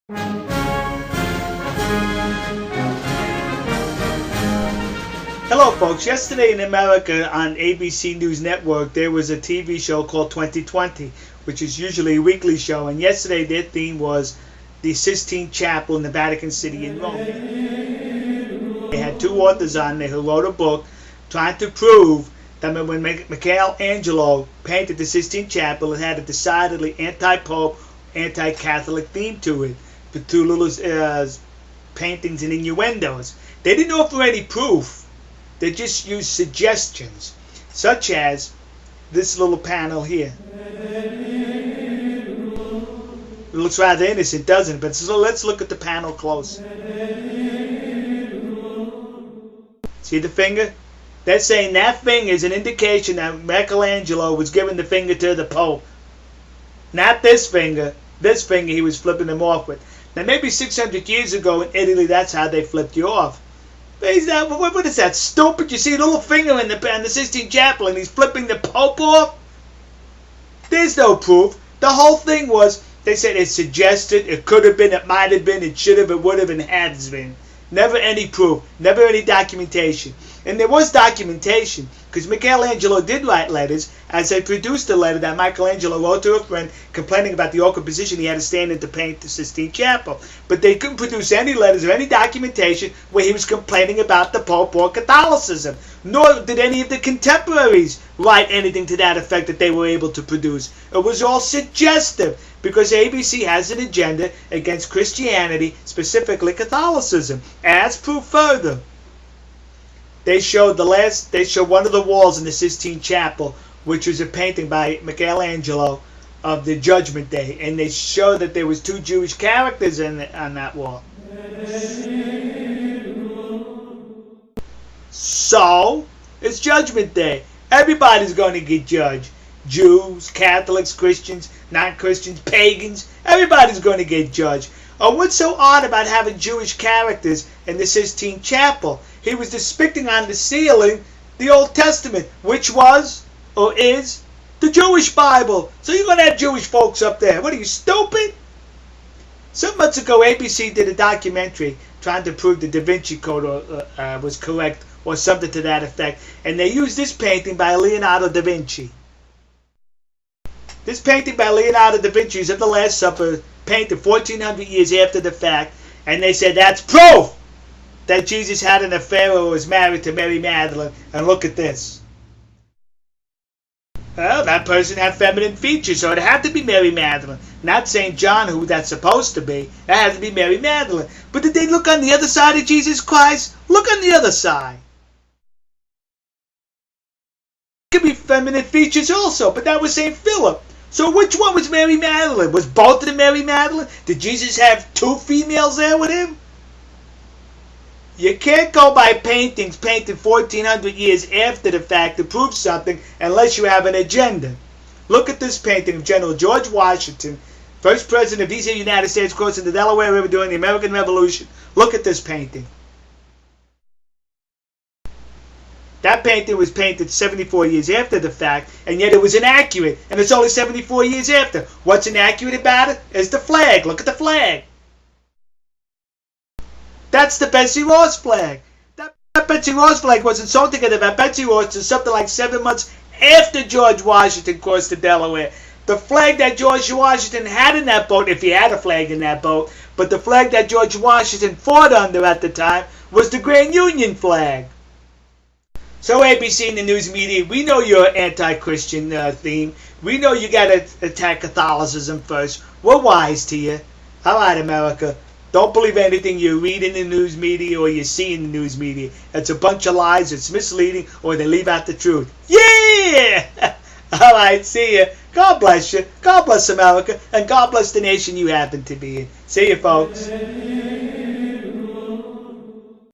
Hello folks, yesterday in America on ABC News Network there was a TV show called 2020, which is usually a weekly show, and yesterday their theme was the Sistine Chapel in the Vatican City in Rome. They had two authors on there who wrote a book trying to prove that when Michelangelo painted the Sistine Chapel, it had a decidedly anti-Pope, anti-Catholic theme to it, with two little paintings and innuendos. They didn't offer any proof. They just used suggestions, such as this little panel here. It looks rather innocent, doesn't it? But so let's look at the panel close. See the finger? They're saying that finger is an indication that Michelangelo was giving the finger to the Pope. Not this finger. This finger he was flipping him off with. Now maybe 600 years ago in Italy, that's how they flipped you off. What is that, stupid? You see a little finger in the Sistine Chapel and he's flipping the Pope off? There's no proof. The whole thing was, they said it suggested, it could have been, it might have been, it should have, it would have, and has been. Never any proof, never any documentation. And there was documentation, because Michelangelo did write letters, as they produced a letter that Michelangelo wrote to a friend complaining about the awkward position he had to stand in to paint the Sistine Chapel. But they couldn't produce any letters or any documentation where he was complaining about the Pope or Catholicism. Nor did any of the contemporaries write anything to that effect that they were able to produce. It was all suggestive, because ABC has an agenda against Christianity, specifically Catholicism. As proof further, they showed one of the walls in the Sistine Chapel, which was a painting by Michelangelo of the Judgment Day, and they showed that there was two Jewish characters on that wall. So it's Judgment Day. Everybody's going to get judged. Jews, Catholics, Christians, non-Christians, pagans. Everybody's going to get judged. What's so odd about having Jewish characters in the Sistine Chapel? He was depicting on the ceiling the Old Testament, which was, or is, the Jewish Bible. So you're going to have Jewish folks up there. What are you, stupid? Some months ago, ABC did a documentary trying to prove the Da Vinci Code was correct, or something to that effect. And they used this painting by Leonardo da Vinci. This painting by Leonardo da Vinci is of the Last Supper, painted 1400 years after the fact, and they said that's proof that Jesus had an affair or was married to Mary Magdalene. And look at this. Well, that person had feminine features, so it had to be Mary Magdalene. Not St. John, who that's supposed to be. That had to be Mary Magdalene. But did they look on the other side of Jesus Christ? Look on the other side. It could be feminine features also, but that was St. Philip. So which one was Mary Magdalene? Was both of them Mary Magdalene? Did Jesus have two females there with him? You can't go by paintings painted 1400 years after the fact to prove something unless you have an agenda. Look at this painting of General George Washington, first president of these United States, crossing the Delaware River during the American Revolution. Look at this painting. That painting was painted 74 years after the fact, and yet it was inaccurate, and it's only 74 years after. What's inaccurate about it is the flag. Look at the flag. That's the Betsy Ross flag. That Betsy Ross flag wasn't so together about Betsy Ross until something like 7 months after George Washington crossed the Delaware. The flag that George Washington had in that boat, if he had a flag in that boat, but the flag that George Washington fought under at the time was the Grand Union flag. So ABC and the news media, we know your anti-Christian theme. We know you got to attack Catholicism first. We're wise to you. All right, America. Don't believe anything you read in the news media or you see in the news media. It's a bunch of lies, it's misleading, or they leave out the truth. Yeah! All right, see ya. God bless you. God bless America. And God bless the nation you happen to be in. See you, folks.